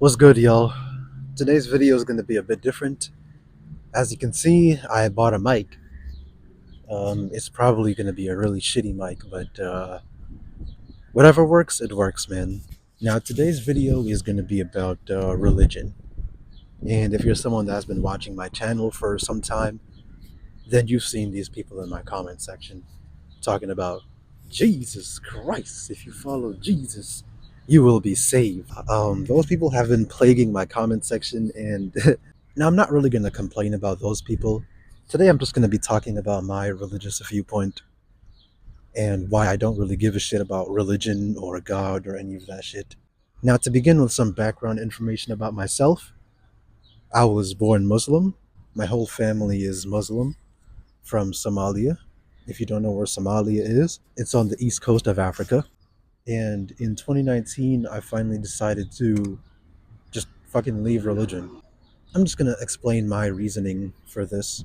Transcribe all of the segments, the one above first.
What's good, y'all? Today's video is going to be a bit different. As you can see, I bought a mic. It's probably going to be a really shitty mic, but whatever works, it works, man. Now, today's video is going to be about religion. And if you're someone that's been watching my channel for some time, then you've seen these people in my comment section talking about Jesus Christ. If you follow Jesus, you will be saved. Those people have been plaguing my comment section, and now I'm not really going to complain about those people. Today, I'm just going to be talking about my religious viewpoint and why I don't really give a shit about religion or God or any of that shit. Now, to begin with some background information about myself, I was born Muslim. My whole family is Muslim from Somalia. If you don't know where Somalia is, it's on the east coast of Africa. And in 2019, I finally decided to just fucking leave religion. I'm just going to explain my reasoning for this.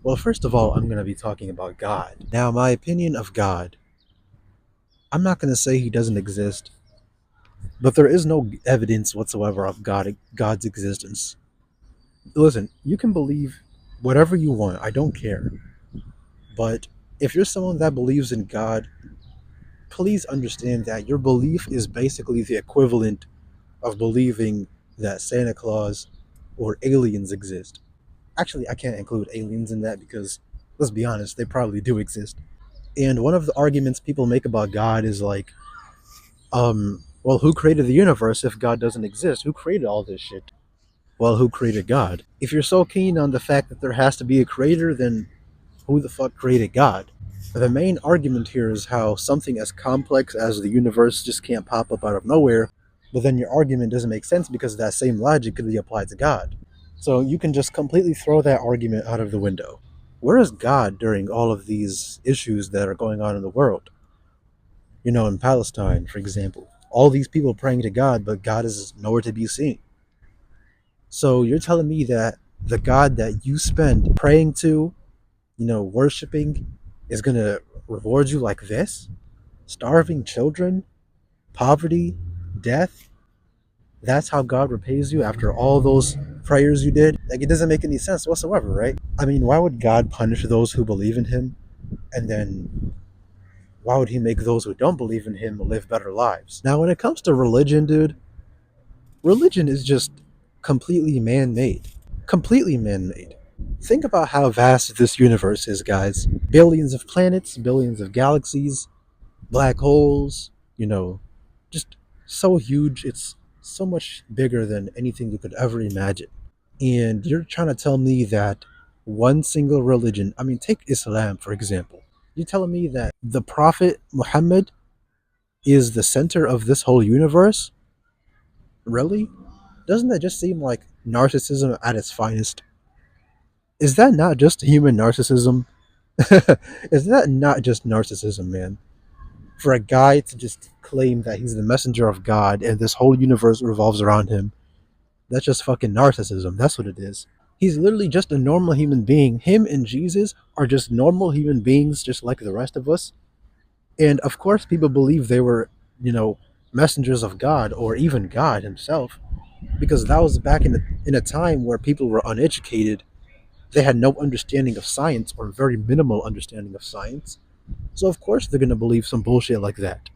Well, first of all, I'm going to be talking about God. Now, my opinion of God, I'm not going to say he doesn't exist, but there is no evidence whatsoever of God's existence. Listen, you can believe whatever you want. I don't care. But if you're someone that believes in God, please understand that your belief is basically the equivalent of believing that Santa Claus or aliens exist. Actually, I can't include aliens in that because, let's be honest, they probably do exist. And one of the arguments people make about God is like, well, who created the universe if God doesn't exist? Who created all this shit? Well, who created God? If you're so keen on the fact that there has to be a creator, then who the fuck created God? The main argument here is how something as complex as the universe just can't pop up out of nowhere, but then your argument doesn't make sense because that same logic could be applied to God. So you can just completely throw that argument out of the window. Where is God during all of these issues that are going on in the world? You know, in Palestine, for example, all these people praying to God, but God is nowhere to be seen. So you're telling me that the God that you spend praying to, worshiping, is going to reward you like this? Starving children, poverty, death? That's how God repays you after all those prayers you did? Like, it doesn't make any sense whatsoever, right? I mean, why would God punish those who believe in Him? And then why would He make those who don't believe in Him live better lives? Now, when it comes to religion, dude, religion is just completely man made. Completely man made. Think about how vast this universe is, guys. Billions of planets, billions of galaxies, black holes, just so huge. It's so much bigger than anything you could ever imagine. And you're trying to tell me that one single religion, I mean, take Islam, for example. You're telling me that the Prophet Muhammad is the center of this whole universe? Really? Doesn't that just seem like narcissism at its finest? Is that not just human narcissism? Is that not just narcissism, man? For a guy to just claim that he's the messenger of God and this whole universe revolves around him, that's just fucking narcissism. That's what it is. He's literally just a normal human being. Him and Jesus are just normal human beings, just like the rest of us. And of course, people believe they were, messengers of God or even God himself, because that was back in a time where people were uneducated. They had no understanding of science or very minimal understanding of science. So of course they're gonna believe some bullshit like that.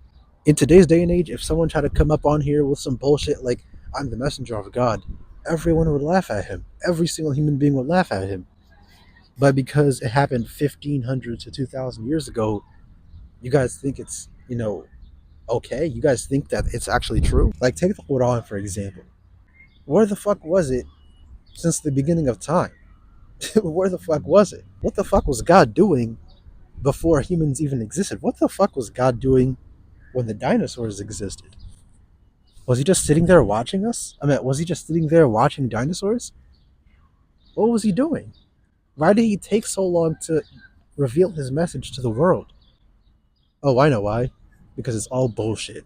In today's day and age, if someone tried to come up on here with some bullshit like I'm the messenger of God, everyone would laugh at him. Every single human being would laugh at him. But because it happened 1500 to 2000 years ago, you guys think it's, okay? You guys think that it's actually true? Like, take the Quran, for example. Where the fuck was it since the beginning of time? Where the fuck was it? What the fuck was God doing before humans even existed? What the fuck was God doing when the dinosaurs existed? Was he just sitting there watching us? I mean, was he just sitting there watching dinosaurs? What was he doing? Why did he take so long to reveal his message to the world? Oh, I know why. Because it's all bullshit.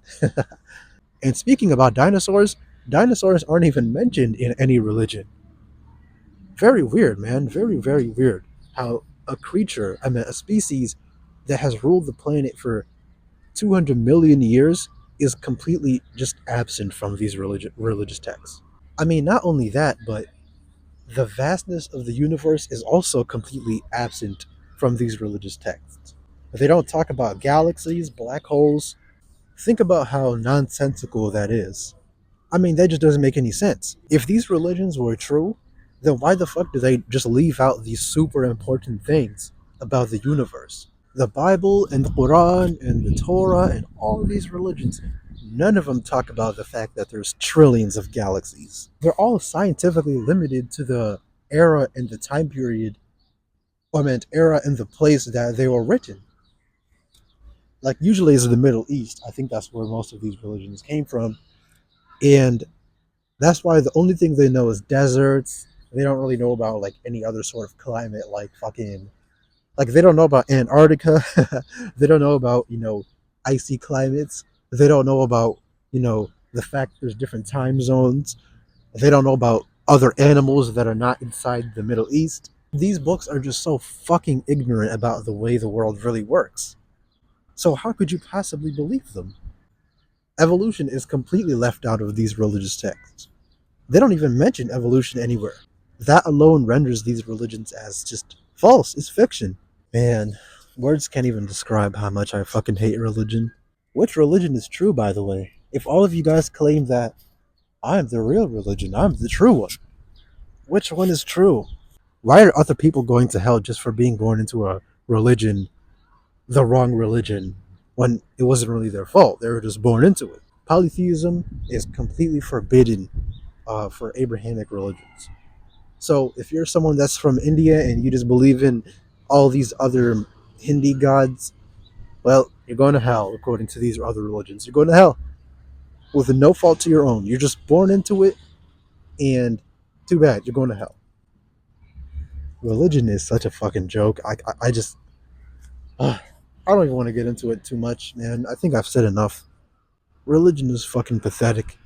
And speaking about dinosaurs, dinosaurs aren't even mentioned in any religion. Very weird, man. Very, very weird. How a creature, I mean, a species that has ruled the planet for 200 million years is completely just absent from these religious texts. I mean, not only that, but the vastness of the universe is also completely absent from these religious texts. They don't talk about galaxies, black holes. Think about how nonsensical that is. I mean, that just doesn't make any sense. If these religions were true, then why the fuck do they just leave out these super important things about the universe? The Bible and the Quran and the Torah and all of these religions, none of them talk about the fact that there's trillions of galaxies. They're all scientifically limited to the era and the time period, or I meant era and the place that they were written. Like usually it's the Middle East. I think that's where most of these religions came from. And that's why the only thing they know is deserts. They don't really know about like any other sort of climate, like fucking, like they don't know about Antarctica. They don't know about, icy climates. They don't know about, the fact there's different time zones. They don't know about other animals that are not inside the Middle East. These books are just so fucking ignorant about the way the world really works. So how could you possibly believe them? Evolution is completely left out of these religious texts. They don't even mention evolution anywhere. That alone renders these religions as just false. It's fiction. Man, words can't even describe how much I fucking hate religion. Which religion is true, by the way? If all of you guys claim that I'm the real religion, I'm the true one, which one is true? Why are other people going to hell just for being born into a religion, the wrong religion, when it wasn't really their fault? They were just born into it. Polytheism is completely forbidden for Abrahamic religions. So if you're someone that's from India and you just believe in all these other Hindi gods, well, you're going to hell according to these other religions. You're going to hell with no fault to your own. You're just born into it, and too bad, you're going to hell. Religion is such a fucking joke. I just, I don't even want to get into it too much, man. I think I've said enough. Religion is fucking pathetic.